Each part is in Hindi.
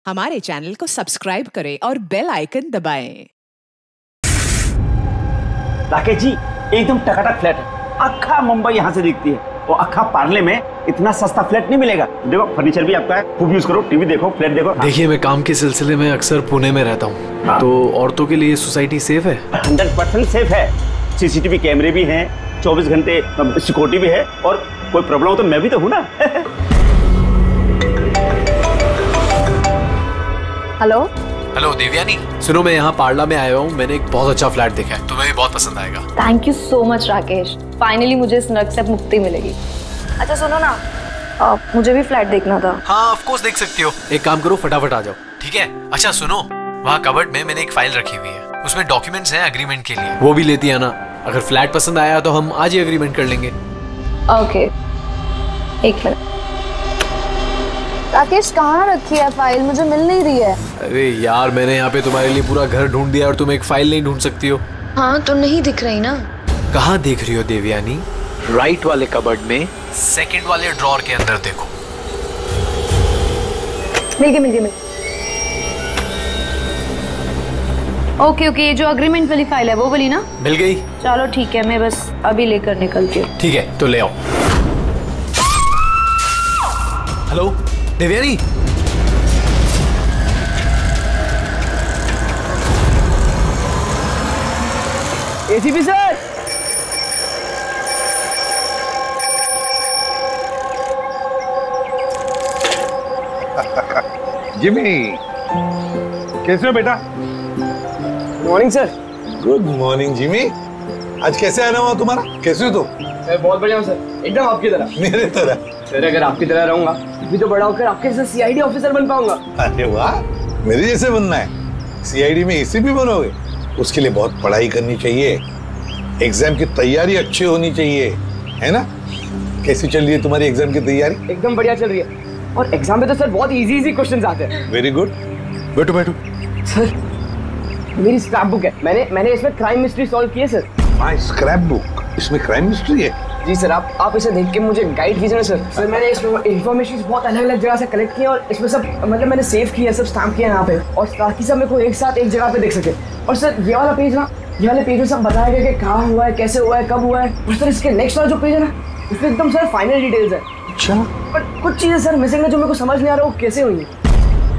हमारे चैनल को सब्सक्राइब करें और बेल आइकन दबाएं। राकेश जी एकदम टकाटक फ्लैट है, अक्खा मुंबई यहाँ से दिखती है और अक्खा पार्ले में इतना सस्ता फ्लैट नहीं मिलेगा। देखो फर्नीचर भी आपका है, खूब यूज करो, टीवी देखो, फ्लैट देखो। देखिए मैं काम के सिलसिले में अक्सर पुणे में रहता हूँ, तो औरतों के लिए सोसाइटी सेफ है? 100% सेफ है। सीसीटीवी कैमरे भी हैं, 24 घंटे सिक्योरिटी भी है, और कोई प्रॉब्लम हो तो मैं भी तो हूँ ना। हेलो हेलो देवयानी, सुनो मैं यहाँ पार्ला में आया हूँ, मैंने एक बहुत अच्छा फ्लैट देखा है, तुम्हें भी बहुत पसंद आएगा। Thank you so much Rakesh, finally मुझे इस नर्क से मुक्ति मिलेगी। अच्छा सुनो ना, मुझे भी फ्लैट देखना था। हाँ ऑफ कोर्स देख सकती हो, एक काम करो फटाफट आ जाओ, ठीक है? अच्छा सुनो, वहाँ कबर्ड में मैंने एक फाइल रखी हुई है, उसमें डॉक्यूमेंट्स हैं एग्रीमेंट के लिए, वो भी लेती आना। अगर फ्लैट पसंद आया तो हम आज ही एग्रीमेंट कर लेंगे। ओके एक मिनट। राकेश कहाँ रखी है फाइल, मुझे मिल नहीं रही है। अरे यार मैंने यहाँ पे तुम्हारे लिए पूरा घर ढूंढ दिया और तुम एक फाइल नहीं ढूंढ सकती हो? हाँ तो नहीं दिख रही ना। कहाँ देख रही हो देवयानी? राइट वाले कबर्ड में सेकंड वाले ड्रॉर के अंदर देखो। मिल गई। ओके ये जो अग्रीमेंट वाली फाइल है वो वाली ना? मिल गई? चलो ठीक है, मैं बस अभी लेकर निकलती हूँ। ठीक है तो ले आओ। Hello Devyani, ACP sir, Jimmy कैसे हो बेटा? Morning sir. Good morning Jimmy, आज कैसे आना हुआ तुम्हारा? कैसे हो तुम? मैं बहुत बढ़िया हूँ सर, एकदम आपकी तरह। मेरे तरह? सर अगर आपकी तरह रहूंगा भी तो बड़ा होकर आपके जैसे सीआईडी ऑफिसर बन पाऊंगा। अरे वाह, मेरे जैसे बनना है? सीआईडी में एसीपी बनोगे? उसके लिए बहुत पढ़ाई करनी चाहिए, एग्जाम की तैयारी अच्छी होनी चाहिए, है ना? कैसी चल रही है तुम्हारी एग्जाम की तैयारी? एकदम बढ़िया चल रही है, और एग्जाम में तो सर बहुत इजी क्वेश्चंस आते हैं। वेरी गुड, बैठो। सर मेरी स्क्रैप बुक है, मैंने इसमें क्राइम मिस्ट्री सॉल्व की है सर। माय स्क्रैप बुक, इसमें क्राइम मिस्ट्री है? जी सर, आप इसे देख के मुझे गाइड कीजिए ना सर। सर मैंने इसमें इन्फॉर्मेशन बहुत अलग अलग जगह से कलेक्ट की है, और इसमें सब मतलब मैंने सेव किया, सब स्टैम्प किया यहाँ पे, और ताकि सब मेरे को एक साथ एक जगह पे देख सके। और सर ये वाला पेज में सब बताया गया कि कहाँ हुआ है, कैसे हुआ है, कब हुआ है। और सर इसके नेक्स्ट वाला जो पेज है ना, उसमें एकदम सर फाइनल डिटेल्स है। अच्छा, बट कुछ चीजें सर मिसिंग है जो मेरे को समझ नहीं आ रहा वो कैसे हुई है।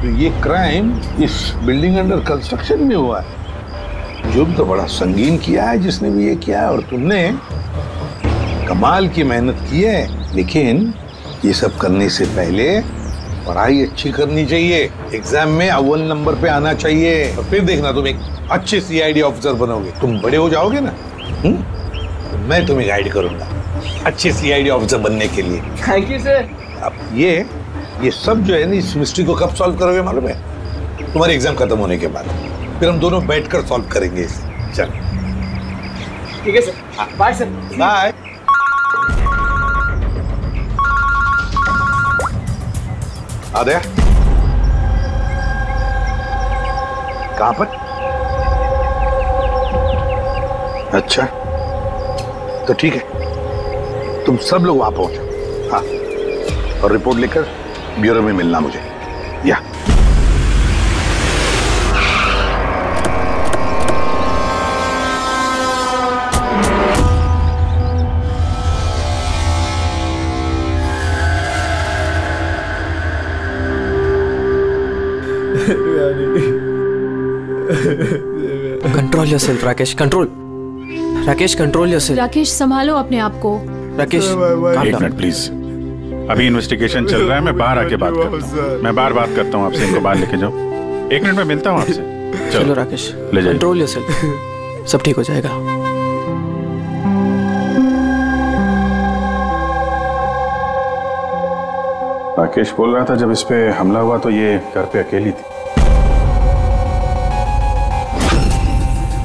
तो ये क्राइम इस बिल्डिंग अंडर कंस्ट्रक्शन में हुआ है? जुर्म तो बड़ा संगीन किया है जिसने भी ये किया है, और तुमने कमाल की मेहनत की है। लेकिन ये सब करने से पहले पढ़ाई अच्छी करनी चाहिए, एग्जाम में अव्वल नंबर पे आना चाहिए, और फिर देखना तुम एक अच्छे सीआईडी ऑफिसर बनोगे। तुम बड़े हो जाओगे ना, तो मैं तुम्हें गाइड करूंगा अच्छे सीआईडी ऑफिसर बनने के लिए। Thank you sir. अब ये सब जो है ना, इस मिस्ट्री को कब सॉल्व करोगे मालूम है? तुम्हारे एग्जाम खत्म होने के बाद, फिर हम दोनों बैठकर सॉल्व करेंगे इसे। चल ठीक है सर, बाय सर। बाय। आ गया? कहां पर? अच्छा तो ठीक है, तुम सब लोग वहां पहुंचो। हाँ, और रिपोर्ट लेकर ब्यूरो में मिलना मुझे। या control yourself Rakesh, Rakesh control yourself. Rakesh संभालो अपने आप को। राकेश एक मिनट प्लीज, अभी इन्वेस्टिगेशन चल रहा है, मैं बाहर आके बात करता हूँ। मैं बाहर बात करता हूँ आपसे, इनको बाहर लेके जाओ। एक मिनट में मिलता हूँ आपसे। चलो राकेश, ले जाइए। कंट्रोल योरसेल्फ, सब ठीक हो जाएगा। राकेश बोल रहा था जब इस पे हमला हुआ तो ये घर पे अकेली थी।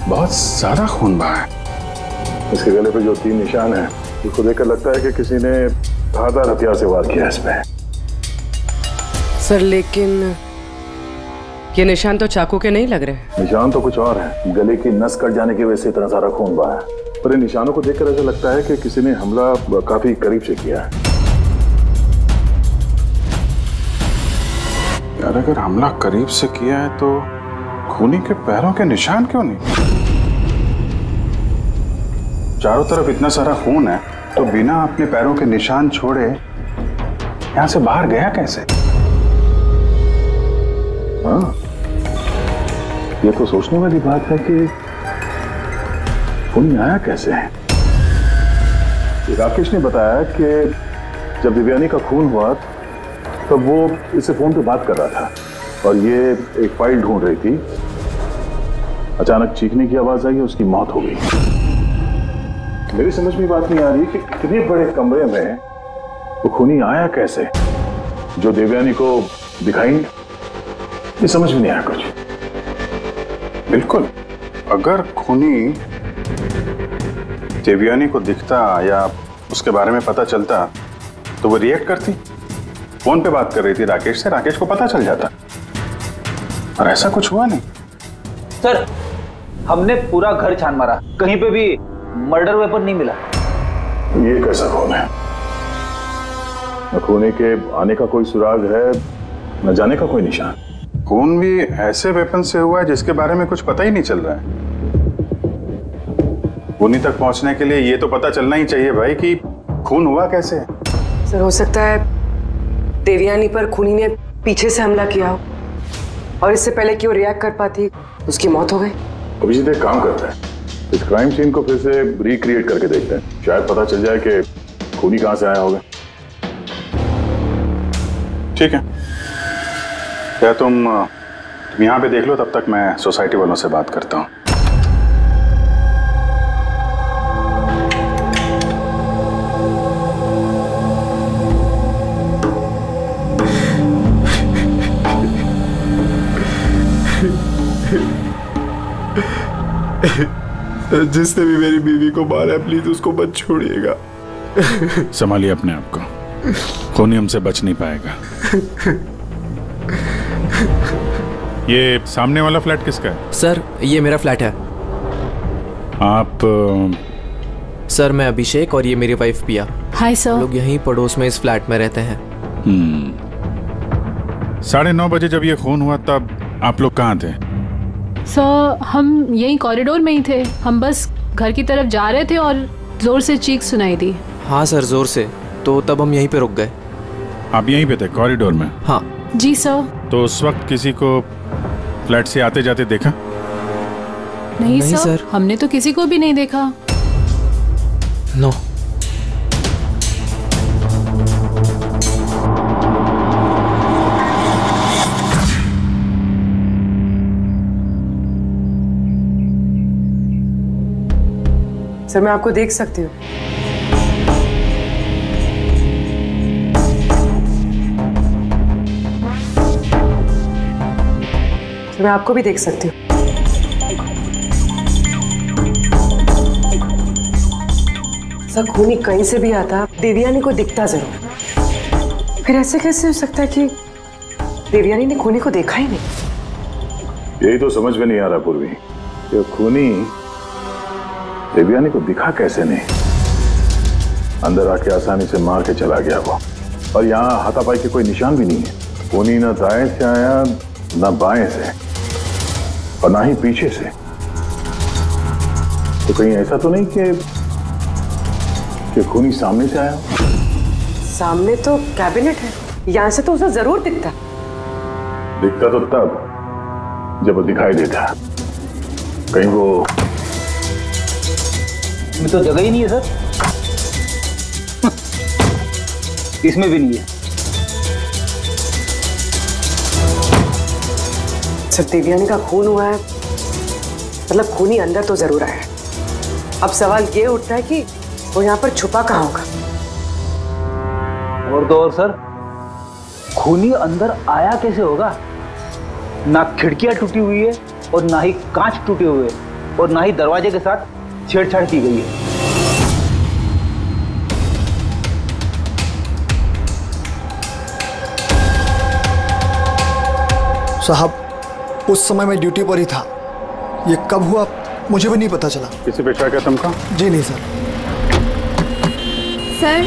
बहुत ज्यादा खून बहा है। इसके गले पे जो 3 निशान है, उसको देखकर लगता है कि किसी ने धारदार हथियार से वार किया इसमें। सर लेकिन ये निशान तो चाकू के नहीं लग रहे। निशान तो कुछ और है, गले की नस कट जाने की वजह से इतना सारा खून बहा है। पर इन निशानों को देखकर ऐसा लगता है कि किसी ने हमला काफी करीब से किया है। यार अगर हमला करीब से किया है तो खूनी के पैरों के निशान क्यों नहीं? चारों तरफ इतना सारा खून है तो बिना अपने पैरों के निशान छोड़े यहां से बाहर गया कैसे? हाँ, ये तो सोचने वाली बात है कि खूनी आया कैसे है। राकेश ने बताया कि जब दिव्यानी का खून हुआ तब वो इससे फोन पे बात कर रहा था और ये एक फाइल ढूंढ रही थी। अचानक चीखने की आवाज आई, उसकी मौत हो गई। मेरी समझ में बात नहीं आ रही कि इतने बड़े कमरे में वो खूनी आया कैसे जो देवयानी को दिखाई नहीं। ये समझ में नहीं आया कुछ। बिल्कुल, अगर खूनी देवयानी को दिखता या उसके बारे में पता चलता तो वो रिएक्ट करती। फोन पे बात कर रही थी राकेश से, राकेश को पता चल जाता, और ऐसा कुछ हुआ नहीं। सर, हमने पूरा घर छान मारा, कहीं पे भी मर्डर वेपन नहीं मिला। ये कैसा खून है? न खूनी के आने का कोई सुराग है, न जाने का कोई निशान। खून भी ऐसे वेपन से हुआ है जिसके बारे में कुछ पता ही नहीं चल रहा है। खूनी तक पहुंचने के लिए ये तो पता चलना ही चाहिए भाई कि खून हुआ कैसे। सर, हो सकता है देवयानी पर खूनी ने पीछे से हमला किया हो और इससे पहले कि वो रिएक्ट कर पाती उसकी मौत हो गई। अभिजीत एक काम करते हैं, इस क्राइम सीन को फिर से रिक्रिएट करके देखते हैं, शायद पता चल जाए कि खूनी कहां से आया होगा। ठीक है, क्या तुम यहां पे देख लो, तब तक मैं सोसाइटी वालों से बात करता हूं। जिसने भी मेरी बीवी को मारा प्लीज उसको मत छोड़िएगा। संभालिए अपने आप को, खूनी हमसे बच नहीं पाएगा। ये सामने वाला फ्लैट किसका है? सर, ये मेरा फ्लैट है। आप? सर, मैं अभिषेक और ये मेरी वाइफ पिया। Hi sir. लोग यहीं पड़ोस में इस फ्लैट में रहते हैं। 9:30 बजे जब ये खून हुआ तब आप लोग कहाँ थे? सर, हम यहीं कॉरिडोर में ही थे। हम बस घर की तरफ जा रहे थे और जोर से चीख सुनाई दी। हाँ सर, जोर से। तो तब हम यहीं पे रुक गए। आप यहीं पे थे कॉरिडोर में? हाँ जी सर। तो उस वक्त किसी को फ्लैट से आते जाते देखा? नहीं सर, हमने तो किसी को भी नहीं देखा। नो। सर, मैं आपको देख सकती हूँ। सर, मैं आपको भी देख सकती हूँ। सर, खूनी कहीं से भी आता देवयानी को दिखता जरूर। फिर ऐसे कैसे हो सकता है कि देवयानी ने खूनी को देखा ही नहीं? यही तो समझ में नहीं आ रहा पूर्वी, ये खूनी देवयानी को दिखा कैसे नहीं? अंदर आके आसानी से मार के चला गया वो, और यहाँ हाथापाई के कोई निशान भी नहीं है। खूनी ना दाएं से आया ना बाएं से और ना ही पीछे से। तो कहीं ऐसा तो नहीं कि खूनी सामने से आया? सामने तो कैबिनेट है, यहाँ से तो उसे जरूर दिखता। दिखता तो तब जब वो दिखाई देता। कहीं वो इसमें तो जगह ही नहीं है सर। इसमें भी नहीं है। सर, देवयानी का खून हुआ है, मतलब खूनी अंदर तो जरूर आया है। अब सवाल ये उठता है कि वो यहाँ पर छुपा कहाँ होगा। और तो और सर, खूनी अंदर आया कैसे होगा? ना खिड़कियां टूटी हुई है और ना ही कांच टूटे हुए और ना ही दरवाजे के साथ छेड़छाड़ की गई है। साहब, उस समय मैं ड्यूटी पर ही था। ये कब हुआ मुझे भी नहीं पता चला। किसी पे शक है तुमको? जी नहीं सर। सर,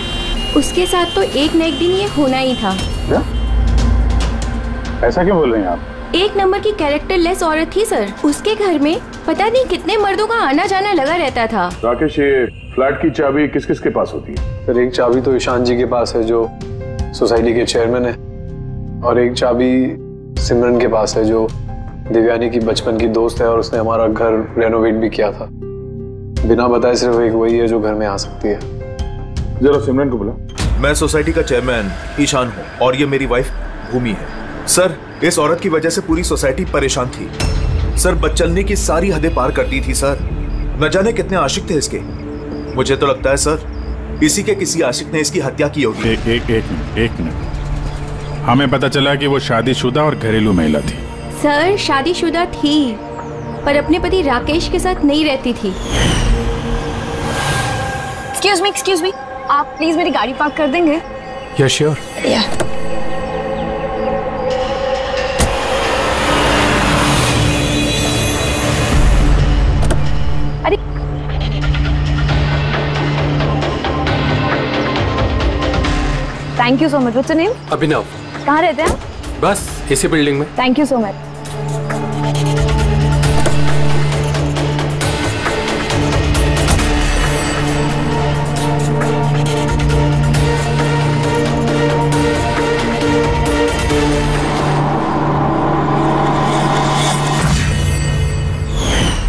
उसके साथ तो एक न एक दिन ये होना ही था। क्या? ऐसा क्यों बोल रहे हैं आप? एक नंबर की कैरेक्टर लेस औरत थी सर। उसके घर में पता नहीं कितने मर्दों का आना जाना लगा रहता था। राकेश, ये फ्लैट की चाबी किस किस के पास होती है? सर एक चाबी तो ईशान जी के पास है जो सोसाइटी के चेयरमैन है, और एक चाबी सिमरन के पास है जो देवयानी की बचपन की दोस्त है और उसने हमारा घर रेनोवेट भी किया था। बिना बताए सिर्फ एक वही है जो घर में आ सकती है। जरा सिमरन को बुला। मैं सोसाइटी का चेयरमैन ईशान हूँ और ये मेरी वाइफ भूमि है। सर, इस औरत की वजह से पूरी सोसाइटी परेशान थी। सर, बदचलने की सारी हदें पार करती थी सर। न जाने कितने आशिक थे इसके। मुझे तो लगता है सर इसी के किसी आशिक ने इसकी हत्या की होगी। एक मिनट। हमें पता चला कि वो शादीशुदा और घरेलू महिला थी। सर शादीशुदा थी पर अपने पति राकेश के साथ नहीं रहती थी। एक्सक्यूज मी, आप प्लीज मेरी गाड़ी पार्क कर देंगे? या श्योर। अरे thank you so much. What's your name? Abhinav. कहाँ रहते हैं? बस इसी बिल्डिंग में। Thank you so much.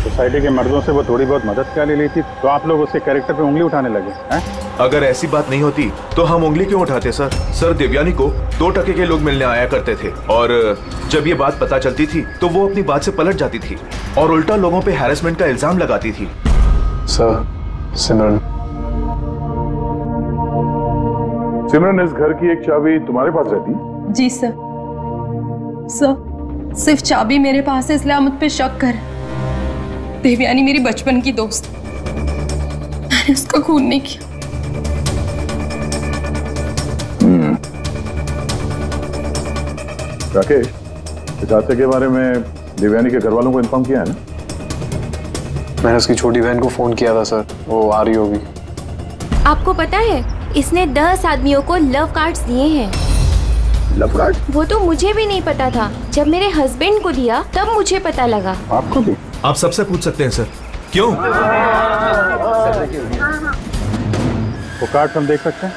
Society के मर्दों से वो थोड़ी बहुत मदद क्या ले ली थी, तो आप लोग उसके कैरेक्टर पे उंगली उठाने लगे हैं? अगर ऐसी बात नहीं होती तो हम उंगली क्यों उठाते सर? सर, देवयानी को 2 टके के लोग मिलने आया करते थे और जब ये बात पता चलती थी तो वो अपनी बात से पलट जाती थी और उल्टा लोगों पे हैरेसमेंट का इल्जाम लगाती थी। सर, सिमरन इस घर की एक चाबी तुम्हारे पास रहती है? जी सर। सिर्फ चाबी मेरे पास है इसलिए आप मुझ पे शक कर। देवयानी मेरी बचपन की दोस्त, मैंने उसका खून नहीं किया। राकेश, इस हादसे के बारे में देवयानी के घर वालों को इन्फॉर्म किया है ना? मैंने उसकी छोटी बहन को फोन किया था सर, वो आ रही होगी। आपको पता है इसने 10 आदमियों को लव कार्ड्स दिए हैं। Love card? वो तो मुझे भी नहीं पता था, जब मेरे हस्बैंड को दिया तब मुझे पता लगा। आपको भी? आप सबसे पूछ सकते हैं सर। क्यों? वो कार्ड हम देख सकते हैं?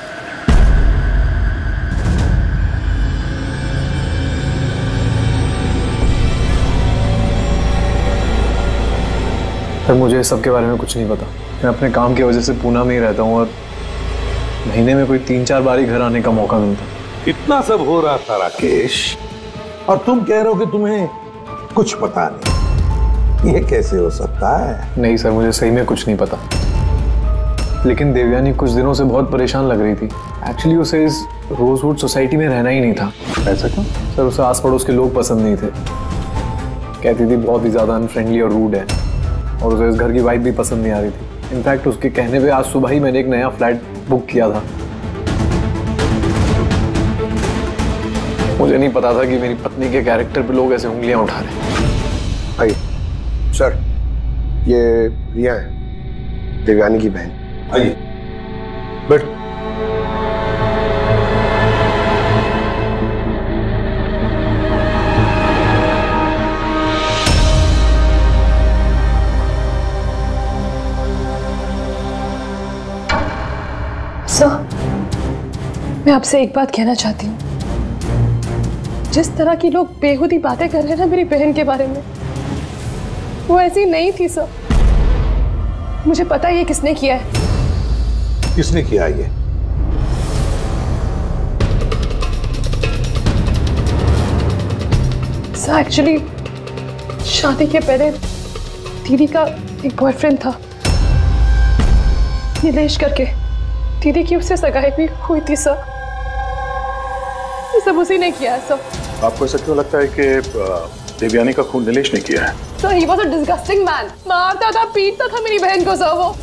सर, मुझे सबके बारे में कुछ नहीं पता। मैं अपने काम की वजह से पूना में ही रहता हूँ और महीने में कोई 3-4 बार ही घर आने का मौका मिलता। इतना सब हो रहा था राकेश, और तुम कह रहे हो कि तुम्हें कुछ पता नहीं। ये कैसे हो सकता है? नहीं सर, मुझे सही में कुछ नहीं पता। लेकिन देवयानी कुछ दिनों से बहुत परेशान लग रही थी। एक्चुअली उसे इस रोजवुड सोसाइटी में रहना ही नहीं था। ऐसा क्यों? सर, उसे आस पड़ोस के लोग पसंद नहीं थे। कहती थी बहुत ही ज़्यादा अनफ्रेंडली और रूड है, और उसे इस घर की वाइब भी पसंद नहीं आ रही थी। इनफैक्ट उसके कहने पे आज सुबह ही मैंने एक नया फ्लैट बुक किया था। मुझे नहीं पता था कि मेरी पत्नी के कैरेक्टर पे लोग ऐसे उंगलियां उठा रहे हैं। आइए सर, ये रिया है, देवयानी की बहन। आइए बैठ। मैं आपसे एक बात कहना चाहती हूँ। जिस तरह की लोग बेहुदी बातें कर रहे हैं ना मेरी बहन के बारे में, वो ऐसी नहीं थी सर। मुझे पता है ये किसने किया है। किसने किया ये? सर, एक्चुअली शादी के पहले दीदी का एक बॉयफ्रेंड था, नीलेश करके। दीदी की उससे सगाई भी हुई थी सर। ये सब उसी ने किया है सर। आपको ऐसा क्यों लगता है कि देवयानी का खून नीलेश ने किया है? Sir, he was a disgusting man। मारता था, पीटता था मेरी बहन को सर वो।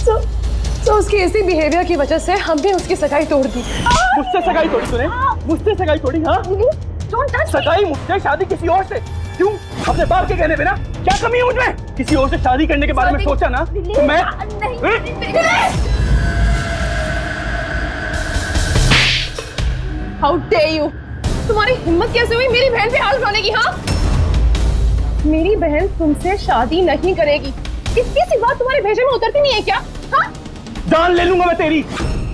सर, उसकी इसी बिहेवियर की वजह से हमने उसकी सगाई तोड़ दी। मुझसे सगाई तोड़ी तूने? मुझसे सगाई तोड़ी? हाँ, सगाई मुझसे, शादी किसी और से। क्यों? अपने बाप के कहने पे ना? क्या कमी है मुझमें? किसी और से शादी करने के बारे में सोचा ना तो मैं हाउ डेयर यू! तुम्हारी हिम्मत कैसे हुई मेरी बहन पे हाथ उठाने की? हाँ, मेरी बहन तुमसे शादी नहीं करेगी। इतनी सी बात तुम्हारे भेजे में उतरती नहीं है क्या? हाँ, जान ले लूंगा मैं तेरी,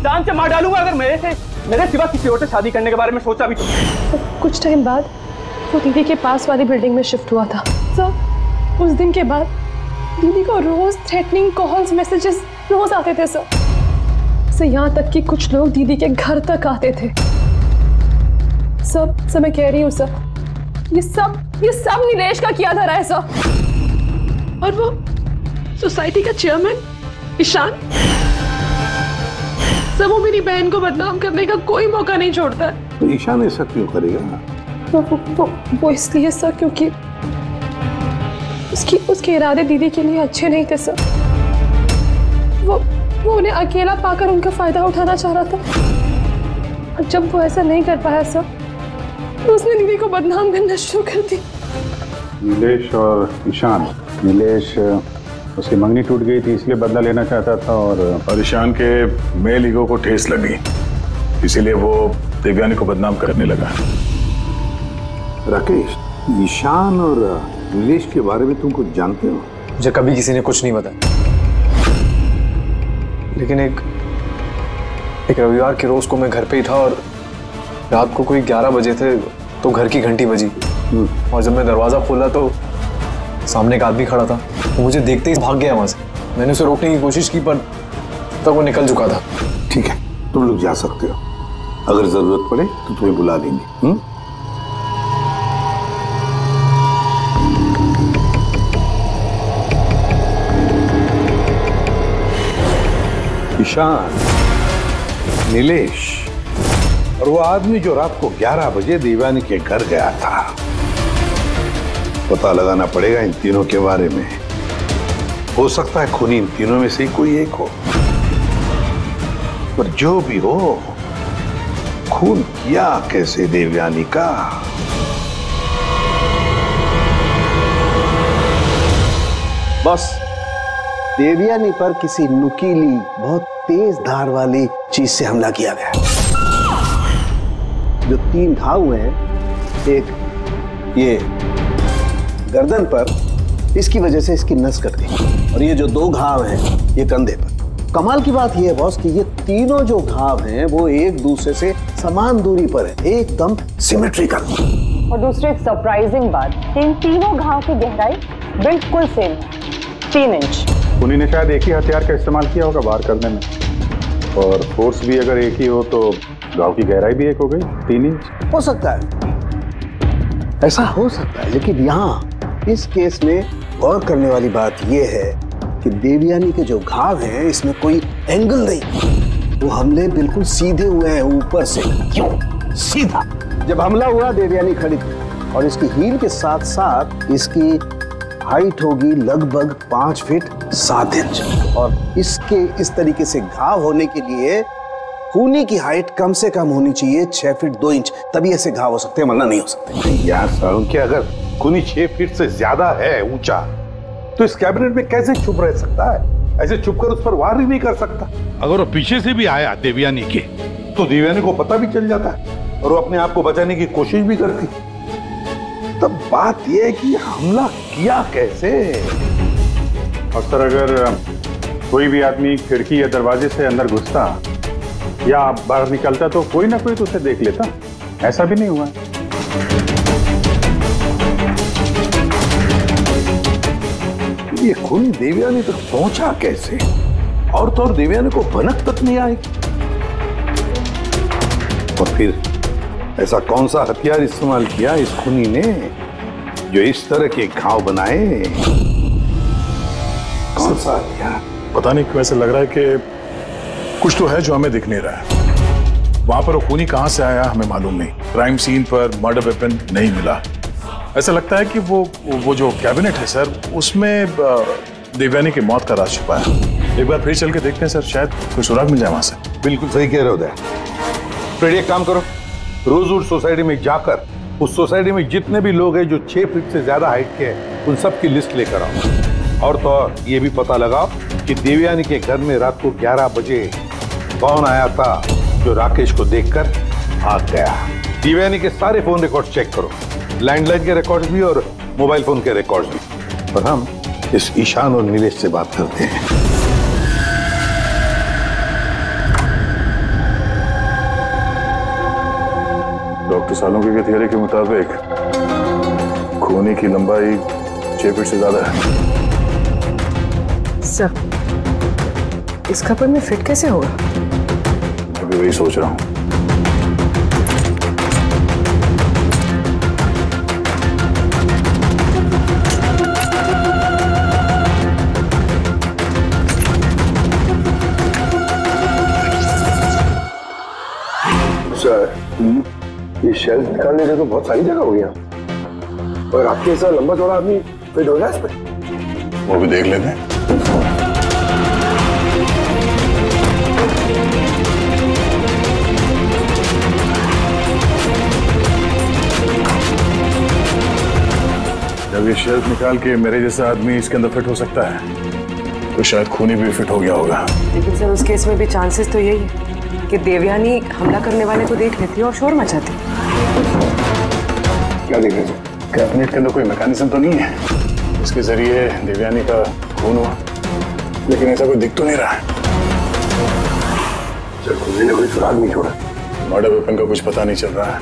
जान से मार डालूंगा अगर मेरे सिवा किसी और से शादी करने के बारे में सोचा भी तो। कुछ टाइम बाद वो दीदी के पास वाली बिल्डिंग में शिफ्ट हुआ था सर। उस दिन के बाद दीदी को रोज थ्रेटनिंग कॉल्स, मैसेजेस रोज आते थे सर। यहाँ तक कि कुछ लोग दीदी के घर तक आते थे। सब मैं कह रही हूँ सर, ये सब नीलेश का किया धरा है सर। और वो सोसाइटी का चेयरमैन ईशान सर, वो मेरी बहन को बदनाम करने का कोई मौका नहीं छोड़ता है। तो ईशान ऐसा क्यों करेगा? वो इसलिए सर क्योंकि उसके इरादे दीदी के लिए अच्छे नहीं थे सर। वो उन्हें अकेला पाकर उनका फायदा उठाना चाह रहा था। और जब वो ऐसा नहीं कर पाया सर, तो उसने दीदी को बदनाम करना शुरू कर दी। नीलेश और ईशान, नीलेश उसकी मंगनी टूट गई थी इसलिए बदला लेना चाहता था, और ईशान के मेल ईगो को ठेस लगी, इसीलिए वो देवयानी को बदनाम करने लगा। राकेश, ईशान और नीलेश के बारे में तुम कुछ जानते हो? मुझे कभी किसी ने कुछ नहीं बताया, लेकिन एक रविवार के रोज को मैं घर पे ही था और रात को कोई 11 बजे थे तो घर की घंटी बजी। और जब मैं दरवाजा खोला तो सामने एक आदमी खड़ा था। वो मुझे देखते ही भाग गया वहां से। मैंने उसे रोकने की कोशिश की पर तब वो निकल चुका था। ठीक है, तुम लोग जा सकते हो, अगर जरूरत पड़े तो तुम्हें बुला लेंगे। ईशान, नीलेश और वो आदमी जो रात को 11 बजे देवयानी के घर गया था, पता लगाना पड़ेगा इन तीनों के बारे में। हो सकता है खूनी इन तीनों में से कोई एक हो, पर जो भी हो, खून किया कैसे देवयानी का? बस देवयानी पर किसी नुकीली, बहुत तेज धार वाली चीज से हमला किया गया। जो 3 घाव हुए हैं, एक ये गर्दन पर, इसकी वजह से इसकी नस कट गई, और ये जो 2 घाव हैं ये कंधे पर। कमाल की बात ये है बॉस कि ये तीनों जो घाव हैं वो एक दूसरे से समान दूरी पर है, एकदम सिमेट्रिकल। और दूसरी एक सरप्राइजिंग बात, इन तीनों घाव की गहराई बिल्कुल सेम है, 3 इंच। उन्हीं ने शायद एक ही हथियार का इस्तेमाल किया होगा वार करने में, और फोर्स भी अगर एक ही हो तो घाव की गहराई भी एक हो गई, 3 इंच। हो सकता है, ऐसा हो सकता है, लेकिन यहाँ इस केस में गौर करने वाली बात यह है कि देवयानी के जो घाव हैं इसमें कोई एंगल नहीं, वो हमले बिल्कुल सीधे हुए हैं ऊपर से। क्यों सीधा? जब हमला हुआ देवयानी खड़ी थी और इसकी हील के साथ साथ इसकी हाइट होगी लगभग 5 फीट 7 इंच, और इसके इस तरीके से घाव होने के लिए खूनी की हाइट कम से कम होनी चाहिए 6 फीट 2 इंच, तभी ऐसे घाव हो सकते हैं, वरना नहीं हो सकते। यार सारुण, क्या अगर खूनी 6 फीट से ज्यादा है ऊंचा तो इस कैबिनेट में कैसे चुप रह सकता है? ऐसे चुप कर उस पर वार ही नहीं कर सकता। अगर वो पीछे से भी आया देवयानी के तो देवयानी को पता भी चल जाता है और वो अपने आप को बचाने की कोशिश भी करती। तब बात यह है कि हमला किया कैसे? और सर, अगर कोई भी आदमी खिड़की या दरवाजे से अंदर घुसता या बाहर निकलता तो कोई ना कोई तो उसे देख लेता, ऐसा भी नहीं हुआ। ये खूनी देवयानी तक पहुंचा कैसे? और तो और देवयानी को भनक तक नहीं आई। और फिर ऐसा कौन सा हथियार इस्तेमाल किया इस खूनी ने जो इस तरह के घाव बनाए? कौन सा हथियार? पता नहीं क्यों ऐसा लग रहा है कि कुछ तो है जो हमें दिख नहीं रहा है। वहां पर वो खूनी कहां से आया हमें मालूम नहीं। क्राइम सीन पर मर्डर वेपन नहीं मिला। ऐसा लगता है कि वो जो कैबिनेट है सर, उसमें देवयानी की मौत का राज छुपा है। एक बार फिर चल के देखते हैं सर, शायद कोई सुराग मिल जाए वहां से। बिल्कुल सही कह रहे हो उदय। फिर एक काम करो, रोजवुड सोसाइटी में जाकर उस सोसाइटी में जितने भी लोग हैं जो 6 फीट से ज्यादा हाइट के हैं, उन सब की लिस्ट लेकर आओ। और तो और ये भी पता लगाओ कि देवयानी के घर में रात को 11 बजे कौन आया था जो राकेश को देखकर भाग गया। देवयानी के सारे फोन रिकॉर्ड चेक करो, लैंडलाइन के रिकॉर्ड भी और मोबाइल फोन के रिकॉर्ड भी। और हम इस ईशान और नीलेश से बात करते हैं। डॉक्टर सालों के थियरी के मुताबिक खूनी की लंबाई 6 फीट से ज्यादा है। सर, इस कपड़े में फिट कैसे होगा? अभी वही सोच रहा हूँ। सर, ये शेल्फ निकालने से तो बहुत सारी जगह हो गया, और आपके ऐसा लंबा चौड़ा आदमी फिट हो गया इस पे? वो भी देख लेते हैं। जब ये शेल्फ निकाल के मेरे जैसा आदमी इसके अंदर फिट हो सकता है, तो शायद खूनी भी फिट हो गया होगा। लेकिन सर, उस केस में भी चांसेस तो यही है कि देवयानी हमला करने वाले को देख लेती और शोर मचाती। क्या देख रहे थे? कैबिनेट के अंदर कोई मैकेनिज्म तो नहीं है इसके जरिए देवयानी का खून हुआ, लेकिन ऐसा कोई दिख तो नहीं रहा है। खूनी ने कोई सुराग नहीं छोड़ा। मर्डर वेपन का कुछ पता नहीं चल रहा है।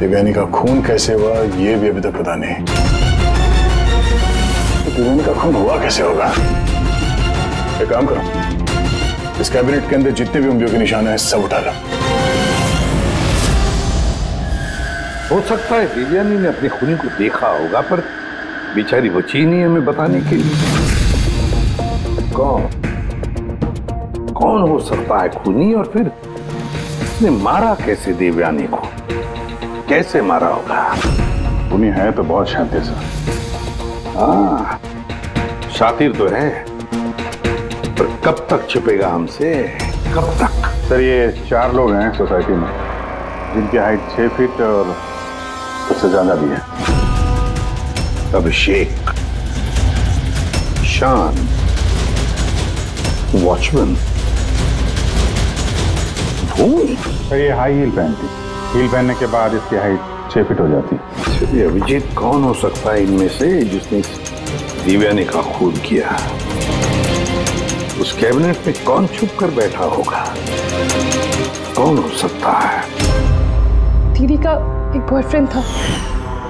देवयानी का खून कैसे हुआ ये भी अभी तक पता नहीं। तो देवयानी का खून हुआ कैसे होगा? एक काम करो, इस कैबिनेट के अंदर जितने भी उंगलियों के निशान हैं सब उठा लो। हो सकता है देवयानी ने अपने खूनी को देखा होगा, पर बेचारी बची नहीं हमें बताने के लिए। कौन हो सकता है खूनी, और फिर उसने मारा कैसे देवयानी को? कैसे मारा होगा? खूनी है तो बहुत शातिर सर। हाँ, शातिर तो है, पर कब तक छिपेगा हमसे? कब तक? सर, ये 4 लोग हैं सोसाइटी में जिनकी हाइट 6 फीट और उससे ज्यादा भी है। अभिषेक, ईशान, वॉचमैन, भूमि। सर, ये हाई हील पहनती, हील पहनने के बाद इसकी हाइट 6 फीट हो जाती। अभिजीत कौन हो सकता है इनमें से जिसने देवयानी का खून किया? उस कैबिनेट में कौन छुप कर बैठा होगा? कौन हो सकता है? दीदी का एक बॉयफ्रेंड था,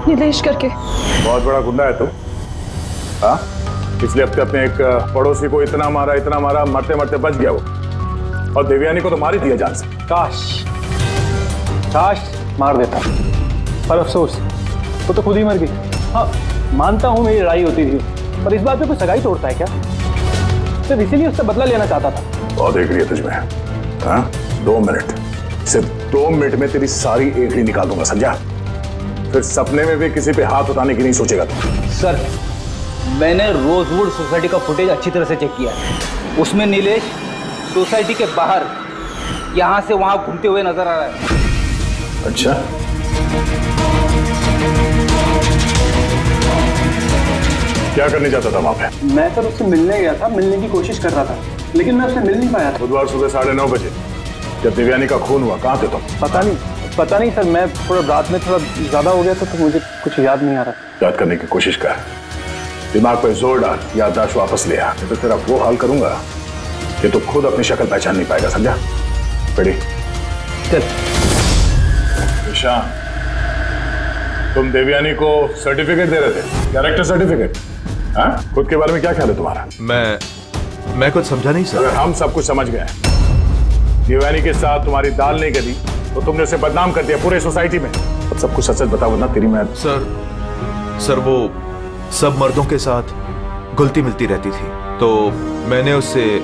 नीलेश करके। बहुत बड़ा गुंडा है तू। हाँ, पिछले हफ्ते अपने एक पड़ोसी को इतना मारा, मरते मरते बच गया वो, और देवयानी को तो मार ही दिया जान से। काश मार देता, पर अफसोस वो तो खुद ही मर गई। हाँ, मानता हूँ मेरी लड़ाई होती थी, पर इस बात पे कोई सगाई तोड़ता है क्या? सिर्फ इसीलिए उससे बदला लेना चाहता था। बहुत देख रही है तुझमें। हाँ, 2 मिनट, सिर्फ 2 मिनट में तेरी सारी एंट्री निकाल दूंगा, समझा? फिर सपने में भी किसी पे हाथ उठाने की नहीं सोचेगा तू। सर, मैंने रोजवुड सोसाइटी का फुटेज अच्छी तरह से चेक किया है। उसमें नीलेश सोसाइटी के बाहर यहाँ से वहाँ घूमते हुए नजर आ रहा है। अच्छा, क्या करने जाता था वहां पे? मैं सर उससे मिलने गया था, मिलने की कोशिश कर रहा था, लेकिन मैं उससे मिल नहीं पाया था। बुधवार सुबह 9:30 बजे जब देवयानी का खून हुआ, कहाँ थे तुम? पता नहीं सर, मैं थोड़ा रात में थोड़ा ज्यादा हो गया था, तो मुझे कुछ याद नहीं आ रहा। याद करने की कोशिश कर, दिमाग पे जोर डाल, याददाश्त वापस ले आ, नहीं तो तेरा वो हाल करूंगा कि तू खुद अपनी शक्ल पहचान नहीं पाएगा, समझा? रेडी? चल। ईशान, तुम देवयानी को सर्टिफिकेट दे रहे थे, कैरेक्टर सर्टिफिकेट। हाँ, खुद के बारे में क्या ख्याल है तुम्हारा? मैं कुछ समझा नहीं सर। अगर हम सब कुछ समझ गए, देवयानी के साथ तुम्हारी दाल नहीं गली तो तुमने उसे बदनाम कर दिया पूरे सोसाइटी में। अब सब कुछ सच सच बताओ ना, तेरी मैं। सर वो सब मर्दों के साथ घुलती मिलती रहती थी, तो मैंने उससे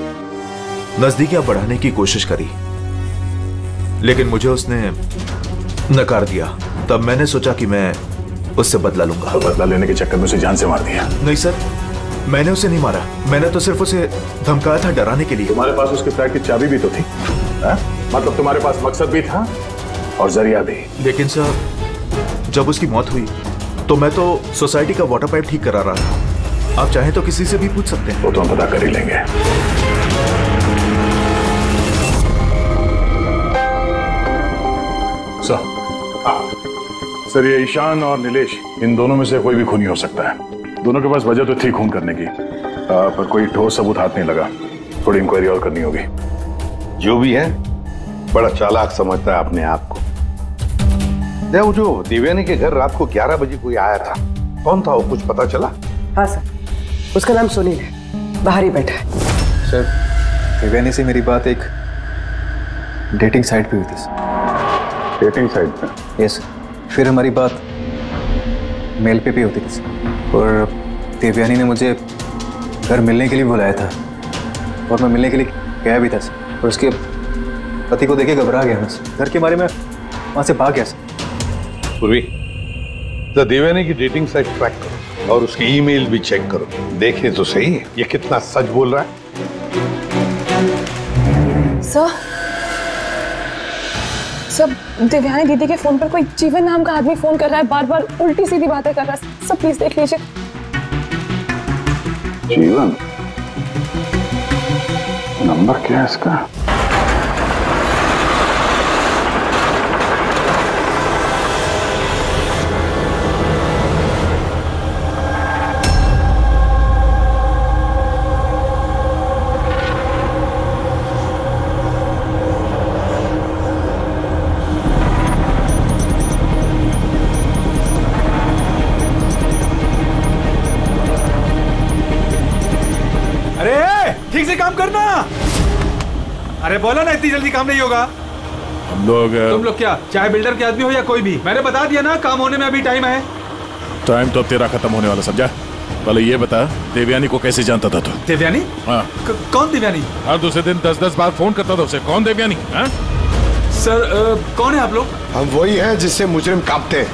नजदीकियां बढ़ाने की कोशिश करी, लेकिन मुझे उसने नकार दिया। तब मैंने सोचा कि मैं उससे बदला लूंगा। तो बदला लेने के चक्कर में उसे जान से मार दिया? नहीं सर, मैंने उसे नहीं मारा, मैंने तो सिर्फ उसे धमकाया था डराने के लिए। तुम्हारे पास उसके फ्लैट की चाबी भी तो थी, मतलब तुम्हारे पास मकसद भी था और जरिया भी। लेकिन सर, जब उसकी मौत हुई तो मैं तो सोसाइटी का वाटर पाइप ठीक करा रहा था। आप चाहें तो किसी से भी पूछ सकते हैं। वो तो हम पता कर ही लेंगे। सर ये ईशान और नीलेश, इन दोनों में से कोई भी खूनी हो सकता है। दोनों के पास वजह तो थी खून करने की, पर कोई ठोस सबूत हाथ नहीं लगा। थोड़ी इंक्वायरी और करनी होगी। जो भी है, बड़ा चालाक समझता है अपने आप को। वो जो देवयानी के घर रात को 11 बजे कोई आया था, कौन था वो, कुछ पता चला? हाँ सर, उसका नाम सुनील है, बाहर ही बैठा है। सर, देवयानी से मेरी बात एक डेटिंग साइट पे हुई थी सर। डेटिंग साइट पे? Yes sir. फिर हमारी बात मेल पे भी होती थी सर। और देवयानी ने मुझे घर मिलने के लिए बुलाया था और मैं मिलने के लिए गया भी था सर। और उसके पति को देखे घबरा गया मैं सर। घर के बारे में वहाँ से भाग गया सर। पूर्वी, देवयानी की डेटिंग साइट ट्रैक करो और उसकी ईमेल भी चेक करो। देखे तो सही ये कितना सच बोल रहा है। सर, देवयानी दीदी के फोन पर कोई जीवन नाम का आदमी फोन कर रहा है, बार बार उल्टी सीधी बातें कर रहा है। सब प्लीज देख लीजिए। जीवन? नंबर क्या है इसका? ठीक से काम करना। अरे बोला ना, इतनी जल्दी काम नहीं होगा। हम लोग तुम लोग क्या चाहे बिल्डर के आदमी हो या कोई भी, मैंने बता दिया ना, काम होने में अभी टाइम है। टाइम तो अब तेरा खत्म होने वाला, समझा? पहले ये बता, देवयानी को कैसे जानता था तू? देवयानी? हाँ। कौन देवयानी? हर दूसरे दिन 10-10 बार फोन करता था उसे। कौन देवयानी? सर, कौन है आप लोग? हम वही हैं जिससे मुजरिम कांपते हैं,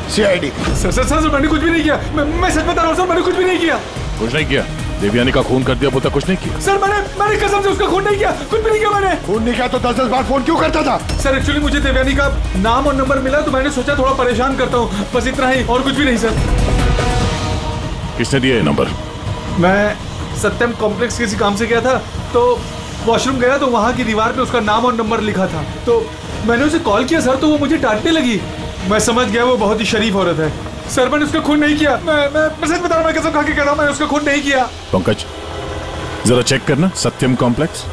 सीआईडी। सर, मैंने कुछ भी नहीं किया। मैं सच बता रहा हूँ सर, मैंने कुछ भी नहीं किया। कुछ नहीं किया? देवयानी का खून कर दिया, वो तक कुछ नहीं किया? सर, मैंने कसम से उसका खून नहीं किया, कुछ भी नहीं किया मैंने। खून नहीं किया तो 10-10 बार फोन क्यों करता था? सर, एक्चुअली मुझे देवयानी का नाम और नंबर मिला तो मैंने सोचा थोड़ा परेशान करता हूँ, बस इतना ही, और कुछ भी नहीं सर। किसने दिया ये नंबर? मैं सत्यम कॉम्प्लेक्स किसी काम से गया था, तो वॉशरूम गया तो वहाँ की दीवार पे उसका नाम और नंबर लिखा था, तो मैंने उसे कॉल किया सर, तो वो मुझे डांटने लगी। मैं समझ गया वो बहुत ही शरीफ औरत है। सर, मैंने उसका खून नहीं किया। मैं सच बता रहा हूँ, मैं कसम खा के कह रहा हूँ, मैंने उसका खून नहीं किया। पंकज, जरा चेक करना सत्यम कॉम्प्लेक्स।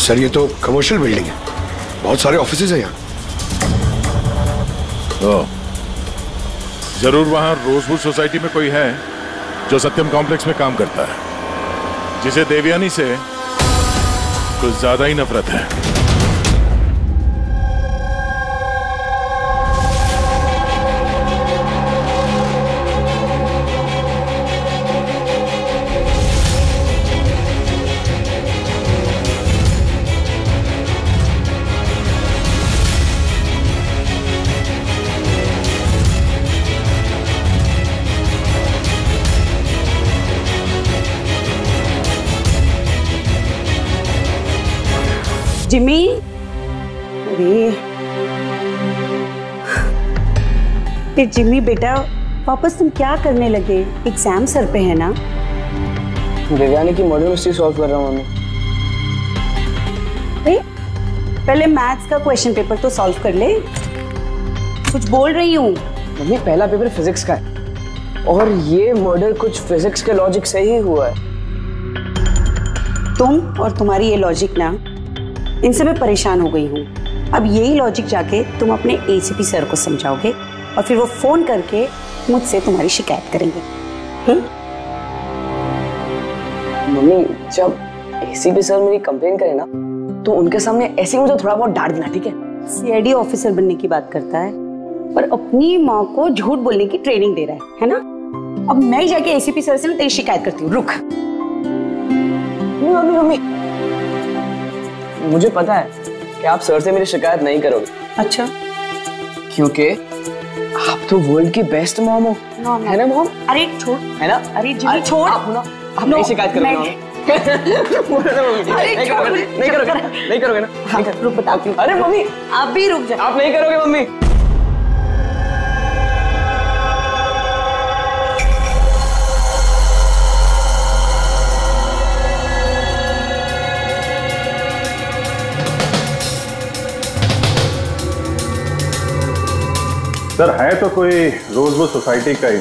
सर, ये तो कमर्शियल बिल्डिंग है, बहुत सारे ऑफिसेज हैं यहाँ। जरूर वहां रोजवुड सोसाइटी में कोई है जो सत्यम कॉम्प्लेक्स में काम करता है, जिसे देवयानी से कुछ ज्यादा ही नफरत है। जिमी, अरे जिमी बेटा, वापस तुम क्या करने लगे? एग्जाम सर पे है ना? देवयानी की मर्डर मिस्ट्री सॉल्व कर रहा हूँ मम्मी। पहले मैथ्स का क्वेश्चन पेपर तो सॉल्व कर ले। कुछ बोल रही हूँ मम्मी, पहला पेपर फिजिक्स का है और ये मर्डर कुछ फिजिक्स के लॉजिक से ही हुआ है। तुम और तुम्हारी ये लॉजिक ना, इनसे मैं परेशान हो गई हूँ। अब यही लॉजिक जाके तुम अपने एसीपी सर को समझाओगे और फिर वो फोन करके मुझसे तुम्हारी शिकायत करेंगे। मम्मी, जब एसीपी सर मेरी कंप्लेन करे ना, तो उनके सामने ऐसे ही मुझे थोड़ा बहुत डांट देना, ठीक है? सीआईडी ऑफिसर बनने की बात करता है पर अपनी माँ को झूठ बोलने की ट्रेनिंग दे रहा है ना? अब मैं ही जाके एसीपी सर से तेरी शिकायत करती हूँ। रुक। मम्मी मम्मी, मुझे पता है कि आप सर से मेरी शिकायत नहीं करोगे। अच्छा? क्योंकि आप तो वर्ल्ड की बेस्ट मॉम हो, है ना मॉम? अरे छोड़, है ना? अरे जिमी छोड़। आप ना, आप नहीं शिकायत करोगे ना? नहीं करोगे ना? हाँ, रुक बताती हूँ। अरे मम्मी, आप भी रुक जाओ। आप नहीं करोगे मम्मी? सर है तो कोई रोजवुड सोसाइटी का ही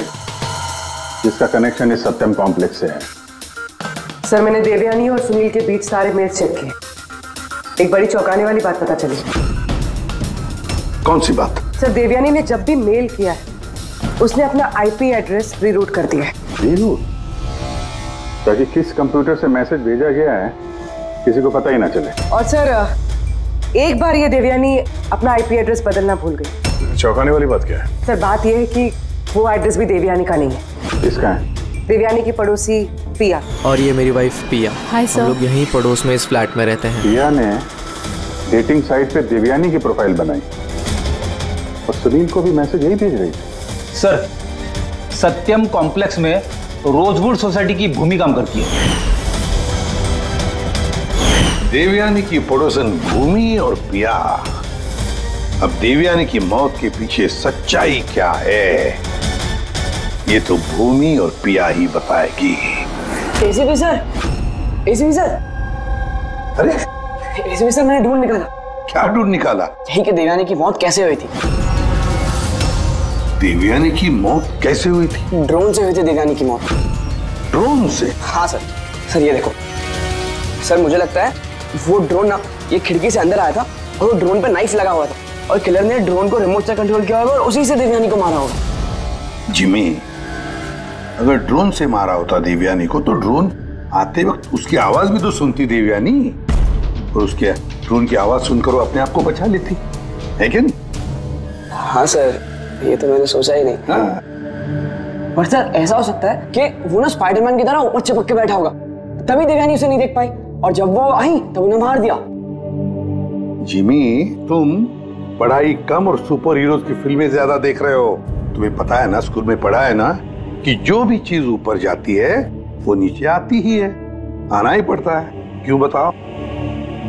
जिसका कनेक्शन इस सत्यम कॉम्प्लेक्स से है। सर मैंने देवयानी और सुनील के बीच सारे मेल चेक किए। एक बड़ी चौंकाने वाली बात पता चली। कौन सी बात? सर देवयानी ने जब भी मेल किया है उसने अपना आईपी एड्रेस रीरूट कर दिया है। रीरूट? ताकि किस कंप्यूटर से मैसेज भेजा गया है किसी को पता ही ना चले। और सर एक बार ये देवयानी अपना आईपी एड्रेस बदलना भूल गई। चौंकाने वाली बात क्या है? सर बात यह है कि वो एड्रेस भी देवयानी का नहीं है। किसका है? देवयानी की पड़ोसी पिया। और ये मेरी वाइफ पिया। Hi sir. हम लोग यहीं पड़ोस में इस फ्लैट में रहते हैं। पिया ने डेटिंग साइट पे देवयानी की प्रोफाइल बनाई और सुनील को भी मैसेज यही भेज रही थी। सर सत्यम कॉम्प्लेक्स में रोजवुड सोसाइटी की भूमि काम करती है। देवयानी की पड़ोसन भूमि और पिया। अब देवयानी की मौत के पीछे सच्चाई क्या है ये तो भूमि और पिया ही बताएगी। ACP sir, ACP sir. अरे एसीपी सर मैंने ढूंढ निकाला। क्या ढूंढ निकाला? यही कि देवयानी की मौत कैसे हुई थी। देवयानी की मौत कैसे हुई थी? ड्रोन से हुई थी देवयानी की मौत। ड्रोन से? हाँ सर। सर ये देखो सर, मुझे लगता है वो ड्रोन ना ये खिड़की से अंदर आया था और वो ड्रोन पे नाइफ लगा हुआ था और किलर ने ड्रोन को रिमोट से कंट्रोल किया होगा और उसी से देवयानी को मारा होगा। जिमी, अगर ड्रोन से मारा होता देवयानी को तो ड्रोन आते वक्त उसकी आवाज भी तो सुनती देवयानी और उसके ड्रोन की आवाज सुनकर वो अपने आप को बचा लेती है क्या नहीं? हाँ सर, ये तो मैंने सोचा ही नहीं। हाँ। पर सर ऐसा हो सकता है कि वो ना स्पाइडरमैन की तरह ऊपर चिपक के बैठा होगा तभी देवयानी उसे नहीं देख पाई और जब वो आई तब उन्हें मार दिया। जिमी, तुम पढ़ाई कम और सुपर हीरोज की फिल्में ज्यादा देख रहे हो। तुम्हें पता है ना, स्कूल में पढ़ा है ना कि जो भी चीज ऊपर जाती है वो नीचे आती ही है, आना ही पड़ता है। क्यों बताओ?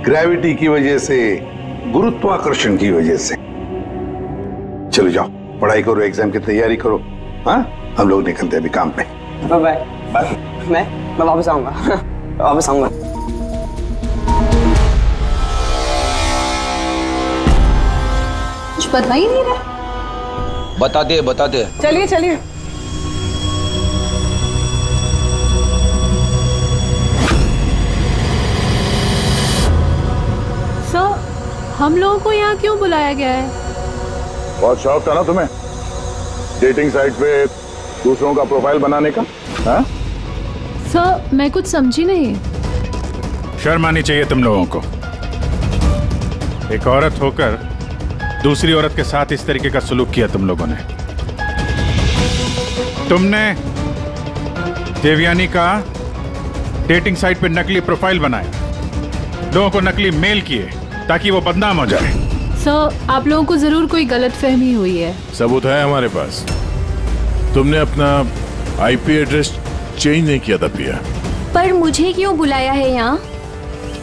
ग्रेविटी की वजह से, गुरुत्वाकर्षण की वजह से। चलो जाओ पढ़ाई करो, एग्जाम की तैयारी करो। हाँ, हम लोग निकलते हैं अभी काम पे। Bye bye. मैं वापस आऊंगा। वापस आऊंगा। कुछ पता ही नहीं रहा। बता दे। चलिए चलिए। सर हम लोगों को यहाँ क्यों बुलाया गया है? बहुत शौक था ना तुम्हें डेटिंग साइट पे दूसरों का प्रोफाइल बनाने का? हाँ? सर मैं कुछ समझी नहीं। शर्म आनी चाहिए तुम लोगों को। एक औरत होकर दूसरी औरत के साथ इस तरीके का सलूक किया तुम लोगों ने। तुमने देवयानी का डेटिंग साइट पे नकली प्रोफाइल बनाया, लोगों को नकली मेल किए ताकि वो बदनाम हो जाए। सर आप लोगों को जरूर कोई गलतफहमी हुई है। सबूत है हमारे पास। तुमने अपना आईपी एड्रेस चेंज नहीं किया था पिया। पर मुझे क्यों बुलाया है यहाँ?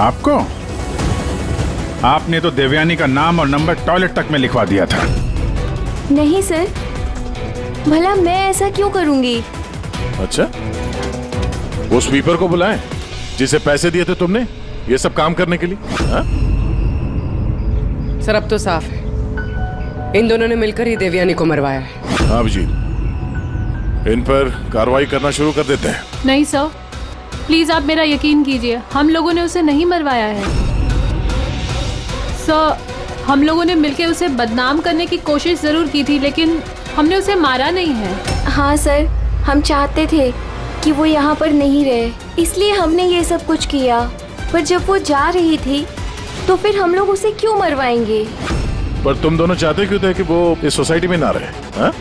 आपको? आपने तो देवयानी का नाम और नंबर टॉयलेट तक में लिखवा दिया था। नहीं सर, भला मैं ऐसा क्यों करूंगी? अच्छा, वो स्वीपर को बुलाएं जिसे पैसे दिए थे तुमने ये सब काम करने के लिए? हा? सर अब तो साफ है, इन दोनों ने मिलकर ही देवयानी को मरवाया है। हाँ अभिजीत, इन पर कार्रवाई करना शुरू कर देते हैं। नहीं सर, प्लीज आप मेरा यकीन कीजिए, हम लोगों ने उसे नहीं मरवाया है। सर हम लोगों ने मिलकर उसे बदनाम करने की कोशिश जरूर की थी, लेकिन हमने उसे मारा नहीं है। हाँ सर, हम चाहते थे कि वो यहाँ पर नहीं रहे, इसलिए हमने ये सब कुछ किया। पर जब वो जा रही थी तो फिर हम लोग उसे क्यों मरवाएंगे? पर तुम दोनों चाहते क्यों थे कि वो इस सोसाइटी में ना रहे? हा?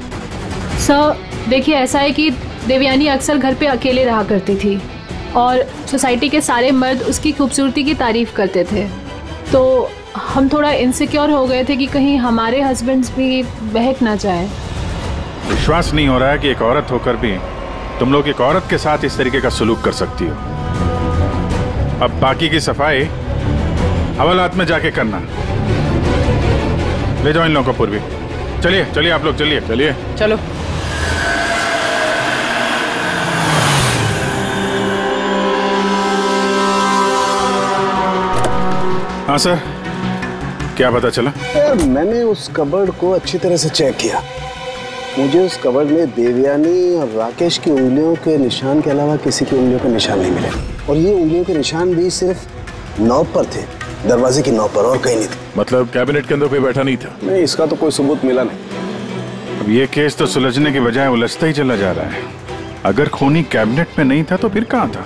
सर देखिए, ऐसा है कि देवयानी अक्सर घर पे अकेले रहा करती थी और सोसाइटी के सारे मर्द उसकी खूबसूरती की तारीफ करते थे, तो हम थोड़ा इनसिक्योर हो गए थे कि कहीं हमारे हस्बैंड्स भी बहक ना जाए। विश्वास नहीं हो रहा है कि एक औरत होकर भी तुम लोग एक औरत के साथ इस तरीके का सलूक कर सकती हो। अब बाकी की सफाई हवालात में जाके करना। ले जाओ इन लोगों को पूर्वी। चलिए चलिए आप लोग, चलिए चलिए चलो। हाँ सर, क्या पता चला? यार मैंने उस कबर्ड को अच्छी तरह से चेक किया, मुझे उस कबर्ड में देवयानी और राकेश की उंगलियों के निशान के अलावा किसी की उंगलियों के निशान नहीं मिले। और ये उंगलियों के निशान भी सिर्फ नॉब पर थे, दरवाजे की नॉब पर, और कहीं नहीं थे। मतलब कैबिनेट के अंदर कोई बैठा नहीं था? नहीं, इसका तो कोई सबूत मिला नहीं। अब ये केस तो सुलझने की बजाय उलझता ही चला जा रहा है। अगर खूनी कैबिनेट में नहीं था तो फिर कहाँ था?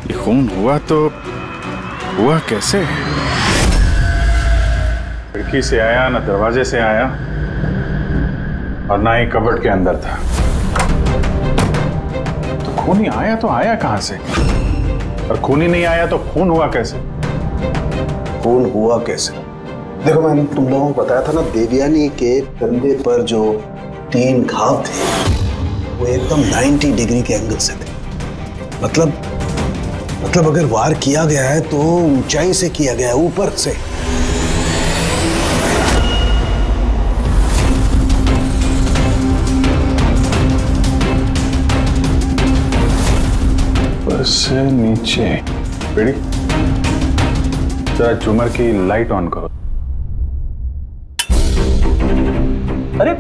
ये खून हुआ तो हुआ कैसे? खिड़की से आया, ना दरवाजे से आया, और ना ही कबर्ड के अंदर था। तो खूनी आया तो आया कहां से? और खूनी नहीं आया तो खून हुआ कैसे? खून हुआ कैसे? देखो, मैंने तुम लोगों को बताया था ना, देवयानी के कंधे पर जो 3 घाव थे वो एकदम 90 डिग्री के एंगल से थे। मतलब अगर वार किया गया है तो ऊंचाई से किया गया है, ऊपर से। ऊपर से नीचे। रेडी? जरा झूमर की लाइट ऑन करो। अरे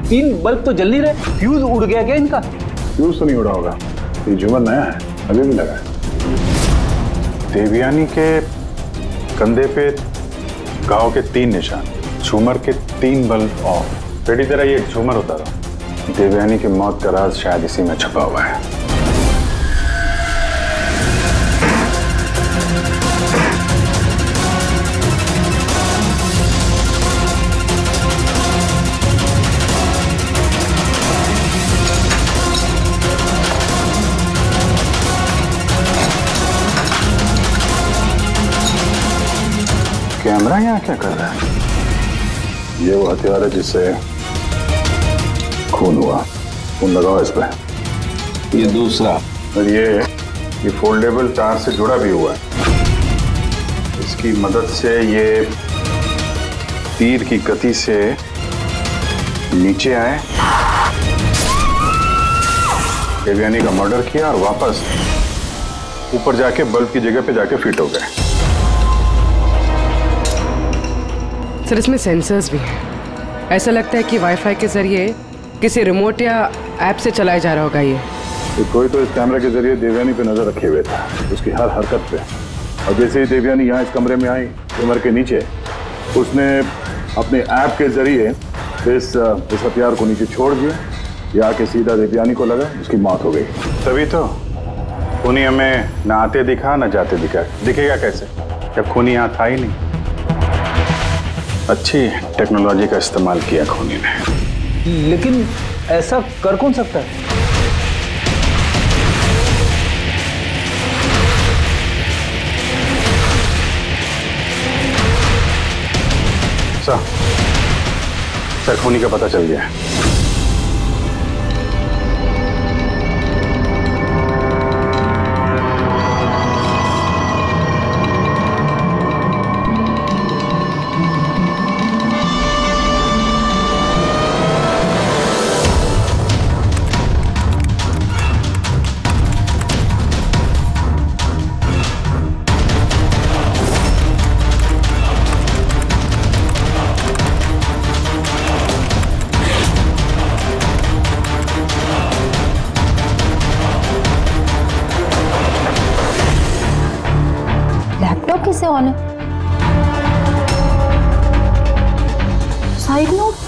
3 बल्ब तो जल नहीं रहे, फ्यूज उड़ गया क्या इनका? फ्यूज तो नहीं उड़ा होगा, ये झूमर नया है, अभी भी लगा है। देवयानी के कंधे पे घाव के 3 निशान, झूमर के 3 बल्ब ऑफ। रेडी? जरा ये झूमर उतारो। देवयानी की मौत का राज शायद इसी में छुपा हुआ है। कैमरा यहाँ क्या कर रहा है? ये वो हथियार है जिससे खून हुआ। खून लगाओ इस पे। ये दूसरा, और ये फोल्डेबल तार से जुड़ा भी हुआ है। इसकी मदद से ये तीर की गति से नीचे आए, देवयानी का मर्डर किया और वापस ऊपर जाके बल्ब की जगह पे जाके फिट हो गए। सर, इसमें सेंसर्स भी हैं। ऐसा लगता है कि वाईफाई के जरिए किसी रिमोट या ऐप से चलाया जा रहा होगा ये। कोई तो इस कैमरा के जरिए देवयानी पे नजर रखे हुए था, उसकी हर हरकत पे। और जैसे ही देवयानी यहाँ इस कमरे में आई, कमर के नीचे, उसने अपने ऐप के जरिए इस हथियार को नीचे छोड़ दिया। ये आके सीधा देवयानी को लगा, उसकी मौत हो गई। तभी तो खूनी हमें न आते दिखा न जाते दिखा। दिखेगा कैसे जब खूनी यहाँ था ही नहीं? अच्छी टेक्नोलॉजी का इस्तेमाल किया खूनी ने। लेकिन ऐसा कर कौन सकता है? सर, खूनी का पता चल गया है। लैपटॉप कैसे ऑन है? Side note?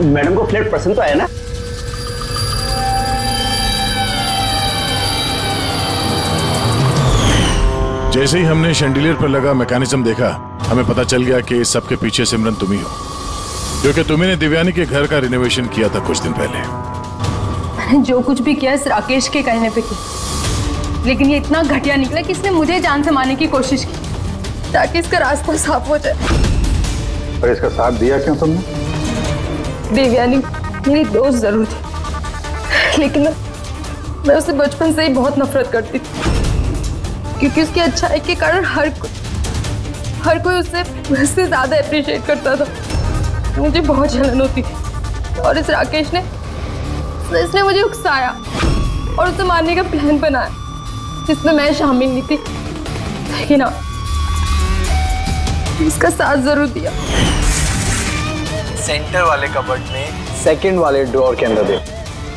मैडम को फ्लैट पसंद तो आया ना? जैसे ही हमने शैंडिलियर पर लगा मैकेनिज्म देखा, हमें पता चल गया कि इस सब के पीछे सिमरन तुम ही हो। क्योंकि तुम्ही दिव्यानी के घर का रिनोवेशन किया था कुछ दिन पहले। मैंने जो कुछ भी किया इस राकेश के कहने पे किया, लेकिन ये इतना घटिया निकला कि इसने मुझे जान से मारने की कोशिश की ताकि इसका रास्ता साफ हो जाए। और इसका साथ दिया क्यों तुमने? देवयानी मेरी दोस्त जरूर थी, लेकिन मैं उससे बचपन से ही बहुत नफरत करती थी, क्योंकि उसकी अच्छाई के कारण हर कोई उससे ज्यादा अप्रिशिएट करता था। मुझे बहुत जलन होती थी और इस राकेश ने इसने मुझे उकसाया और उसे मारने का प्लान बनाया, जिसमें मैं शामिल नहीं थी, लेकिन हाँ, इसका साथ जरूर दिया। सेंटर वाले कबर्ड में सेकंड वाले ड्रॉर के अंदर दे।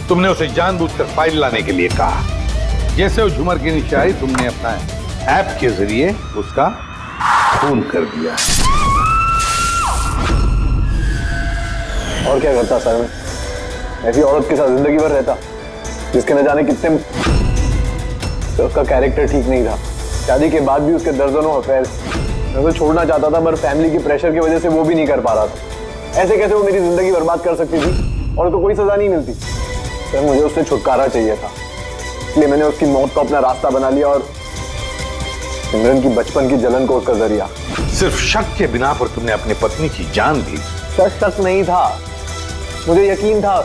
तुमने उसे जानबूझकर फाइल लाने के लिए कहा। जैसे वो झूमर के नीचे आई, तुमने अपना ऐप के जरिए उसका खून कर दिया। और क्या करता सर मैं? ऐसी औरत के साथ जिंदगी भर रहता जिसके न जाने कितने, तो उसका कैरेक्टर ठीक नहीं था। शादी के बाद भी उसके दर्जनों अफेयर। मैं उसे छोड़ना चाहता था, पर फैमिली की प्रेशर की वजह से वो भी नहीं कर पा रहा था। ऐसे कैसे वो मेरी जिंदगी बर्बाद कर सकती थी और उसको कोई सजा नहीं मिलती। सर मुझे उससे छुटकारा चाहिए था, इसलिए मैंने उसकी मौत को अपना रास्ता बना लिया और सिमरन की बचपन की जलन को उसका जरिया। सिर्फ शक के बिना पर तुमने अपनी पत्नी की जान दी। सर शक नहीं था, मुझे यकीन था।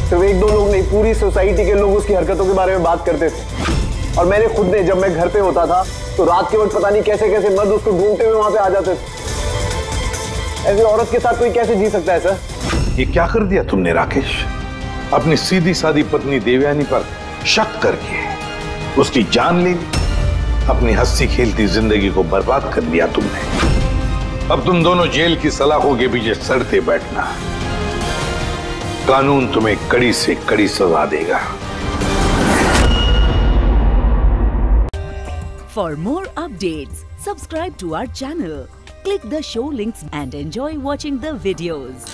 सिर्फ एक दो लोग नहीं, पूरी सोसाइटी के लोग उसकी हरकतों के बारे में बात करते थे। और मैंने खुद ने, जब मैं घर पे होता था तो रात के वक्त पता नहीं कैसे कैसे मर्द उसको ढूंढते हुए वहां पे आ जाते थे। ऐसी औरत के साथ कोई कैसे जी सकता है सर? ये क्या कर दिया तुमने राकेश? अपनी सीधी सादी पत्नी देवयानी पर शक करके उसकी जान ले ली। अपनी हंसी खेलती जिंदगी को बर्बाद कर लिया तुमने। अब तुम दोनों जेल की सलाखों के पीछे सड़ते बैठना। कानून तुम्हें कड़ी से कड़ी सजा देगा। For more updates, subscribe to our channel, click the show links and enjoy watching the videos.